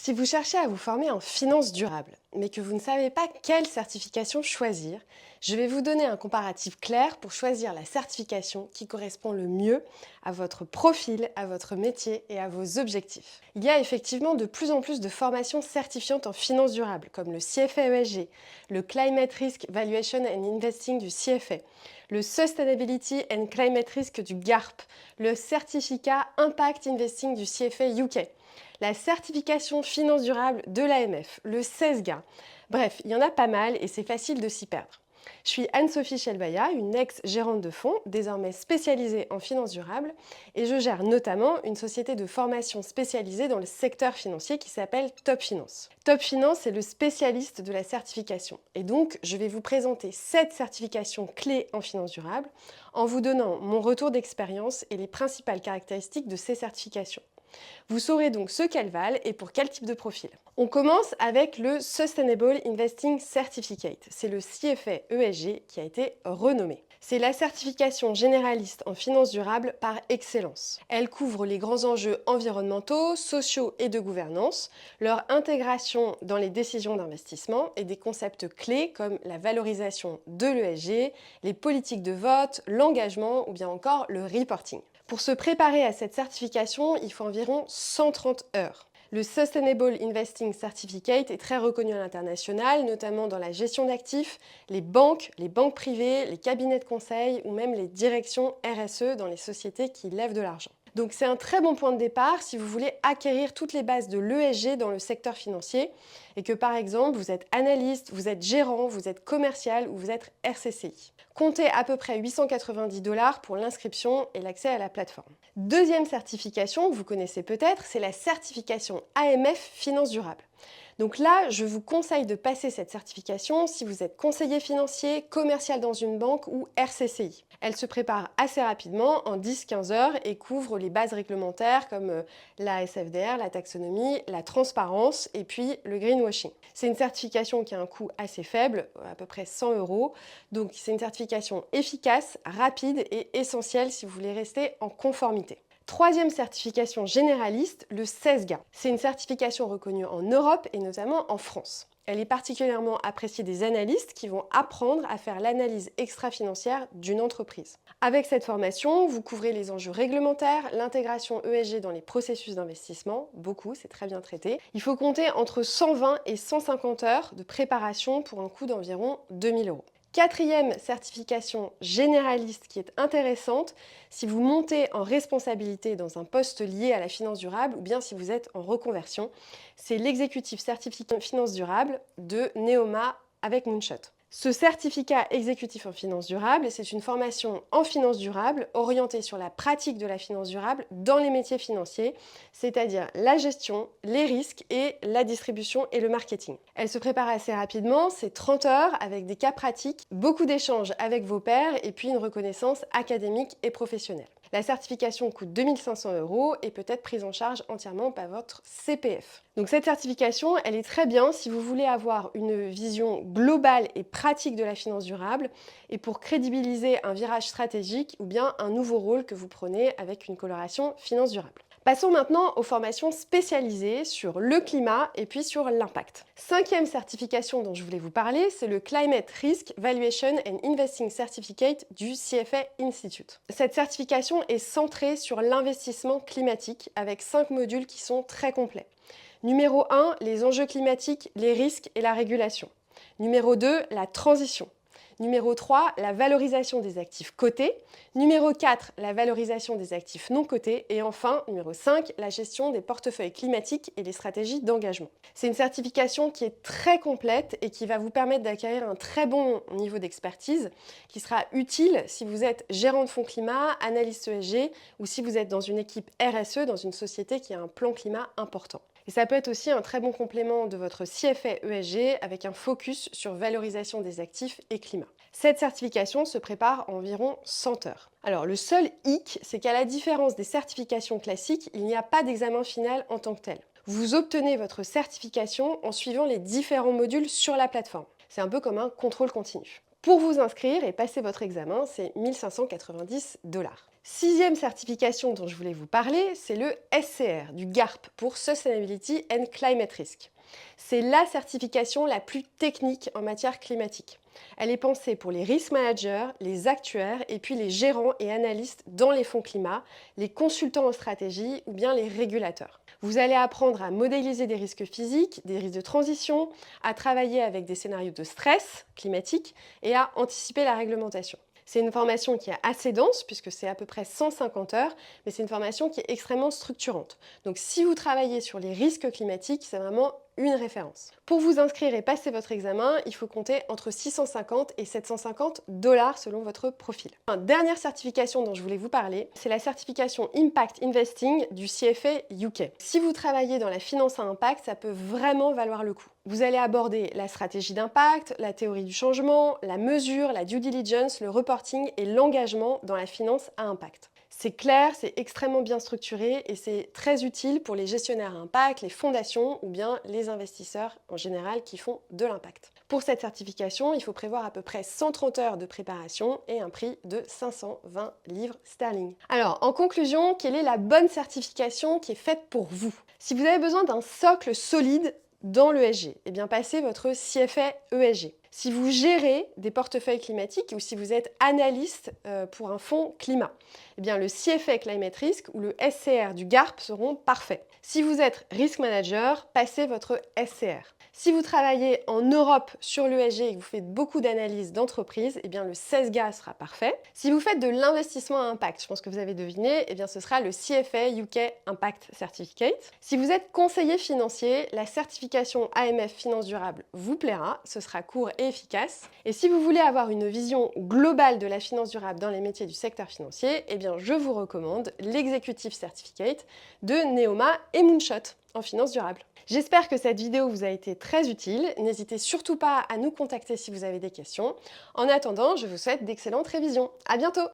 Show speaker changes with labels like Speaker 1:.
Speaker 1: Si vous cherchez à vous former en finance durable, mais que vous ne savez pas quelle certification choisir, je vais vous donner un comparatif clair pour choisir la certification qui correspond le mieux à votre profil, à votre métier et à vos objectifs. Il y a effectivement de plus en plus de formations certifiantes en finance durable, comme le CFA ESG, le Climate Risk Valuation and Investing du CFA, le Sustainability and Climate Risk du GARP, le certificat Impact Investing du CFA UK, la certification finance durable de l'AMF, le CESGA. Bref, il y en a pas mal et c'est facile de s'y perdre. Je suis Anne-Sophie Chelbaya, une ex-gérante de fonds, désormais spécialisée en finance durable, et je gère notamment une société de formation spécialisée dans le secteur financier qui s'appelle Top Finance. Top Finance est le spécialiste de la certification, et donc je vais vous présenter 7 certifications clés en finance durable en vous donnant mon retour d'expérience et les principales caractéristiques de ces certifications. Vous saurez donc ce qu'elles valent et pour quel type de profil. On commence avec le Sustainable Investing Certificate. C'est le CFA ESG qui a été renommé. C'est la certification généraliste en finance durable par excellence. Elle couvre les grands enjeux environnementaux, sociaux et de gouvernance, leur intégration dans les décisions d'investissement et des concepts clés comme la valorisation de l'ESG, les politiques de vote, l'engagement ou bien encore le reporting. Pour se préparer à cette certification, il faut environ 130 heures. Le Sustainable Investing Certificate est très reconnu à l'international, notamment dans la gestion d'actifs, les banques privées, les cabinets de conseil ou même les directions RSE dans les sociétés qui lèvent de l'argent. Donc c'est un très bon point de départ si vous voulez acquérir toutes les bases de l'ESG dans le secteur financier et que par exemple vous êtes analyste, vous êtes gérant, vous êtes commercial ou vous êtes RCCI. Comptez à peu près 890 $ pour l'inscription et l'accès à la plateforme. Deuxième certification que vous connaissez peut-être, c'est la certification AMF Finance Durable. Donc là, je vous conseille de passer cette certification si vous êtes conseiller financier, commercial dans une banque ou RCCI. Elle se prépare assez rapidement, en 10-15 heures, et couvre les bases réglementaires comme la SFDR, la taxonomie, la transparence et puis le greenwashing. C'est une certification qui a un coût assez faible, à peu près 100 €. Donc c'est une certification efficace, rapide et essentielle si vous voulez rester en conformité. Troisième certification généraliste, le CESGA. C'est une certification reconnue en Europe et notamment en France. Elle est particulièrement appréciée des analystes qui vont apprendre à faire l'analyse extra-financière d'une entreprise. Avec cette formation, vous couvrez les enjeux réglementaires, l'intégration ESG dans les processus d'investissement, beaucoup, c'est très bien traité. Il faut compter entre 120 et 150 heures de préparation pour un coût d'environ 2000 €. Quatrième certification généraliste qui est intéressante si vous montez en responsabilité dans un poste lié à la finance durable ou bien si vous êtes en reconversion, c'est l'exécutif certificat en finance durable de Neoma avec Moonshot. Ce certificat exécutif en finance durable, c'est une formation en finance durable orientée sur la pratique de la finance durable dans les métiers financiers, c'est-à-dire la gestion, les risques et la distribution et le marketing. Elle se prépare assez rapidement, c'est 30 heures avec des cas pratiques, beaucoup d'échanges avec vos pairs et puis une reconnaissance académique et professionnelle. La certification coûte 2500 € et peut être prise en charge entièrement par votre CPF. Donc cette certification, elle est très bien si vous voulez avoir une vision globale et pratique de la finance durable et pour crédibiliser un virage stratégique ou bien un nouveau rôle que vous prenez avec une coloration finance durable. Passons maintenant aux formations spécialisées sur le climat et puis sur l'impact. Cinquième certification dont je voulais vous parler, c'est le Climate Risk Valuation and Investing Certificate du CFA Institute. Cette certification est centrée sur l'investissement climatique avec 5 modules qui sont très complets. Numéro 1, les enjeux climatiques, les risques et la régulation. Numéro 2, la transition. Numéro 3, la valorisation des actifs cotés. Numéro 4, la valorisation des actifs non cotés. Et enfin, numéro 5, la gestion des portefeuilles climatiques et les stratégies d'engagement. C'est une certification qui est très complète et qui va vous permettre d'acquérir un très bon niveau d'expertise qui sera utile si vous êtes gérant de fonds climat, analyste ESG ou si vous êtes dans une équipe RSE dans une société qui a un plan climat important. Et ça peut être aussi un très bon complément de votre CFA ESG avec un focus sur valorisation des actifs et climat. Cette certification se prépare en environ 100 heures. Alors le seul hic, c'est qu'à la différence des certifications classiques, il n'y a pas d'examen final en tant que tel. Vous obtenez votre certification en suivant les différents modules sur la plateforme. C'est un peu comme un contrôle continu. Pour vous inscrire et passer votre examen, c'est 1590 $. Sixième certification dont je voulais vous parler, c'est le SCR, du GARP pour Sustainability and Climate Risk. C'est la certification la plus technique en matière climatique. Elle est pensée pour les risk managers, les actuaires et puis les gérants et analystes dans les fonds climat, les consultants en stratégie ou bien les régulateurs. Vous allez apprendre à modéliser des risques physiques, des risques de transition, à travailler avec des scénarios de stress climatique et à anticiper la réglementation. C'est une formation qui est assez dense, puisque c'est à peu près 150 heures, mais c'est une formation qui est extrêmement structurante. Donc si vous travaillez sur les risques climatiques, c'est vraiment une référence. Pour vous inscrire et passer votre examen, il faut compter entre 650 et 750 $ selon votre profil. Dernière certification dont je voulais vous parler, c'est la certification Impact Investing du CFA UK. Si vous travaillez dans la finance à impact, ça peut vraiment valoir le coup. Vous allez aborder la stratégie d'impact, la théorie du changement, la mesure, la due diligence, le reporting et l'engagement dans la finance à impact. C'est clair, c'est extrêmement bien structuré et c'est très utile pour les gestionnaires à impact, les fondations ou bien les investisseurs en général qui font de l'impact. Pour cette certification, il faut prévoir à peu près 130 heures de préparation et un prix de 520 livres sterling. Alors, en conclusion, quelle est la bonne certification qui est faite pour vous? Si vous avez besoin d'un socle solide dans l'ESG, eh bien passez votre CFA ESG. Si vous gérez des portefeuilles climatiques ou si vous êtes analyste pour un fonds climat, eh bien le CFA Climate Risk ou le SCR du GARP seront parfaits. Si vous êtes risk manager, passez votre SCR. Si vous travaillez en Europe sur l'ESG et que vous faites beaucoup d'analyses d'entreprise, eh bien le CESGA sera parfait. Si vous faites de l'investissement à impact, je pense que vous avez deviné, eh bien ce sera le CFA UK Impact Certificate. Si vous êtes conseiller financier, la certification AMF Finance Durable vous plaira, ce sera court et efficace. Et si vous voulez avoir une vision globale de la finance durable dans les métiers du secteur financier, eh bien je vous recommande l'Executive Certificate de Neoma et Moonshot en finance durable. J'espère que cette vidéo vous a été très utile. N'hésitez surtout pas à nous contacter si vous avez des questions. En attendant, je vous souhaite d'excellentes révisions. À bientôt!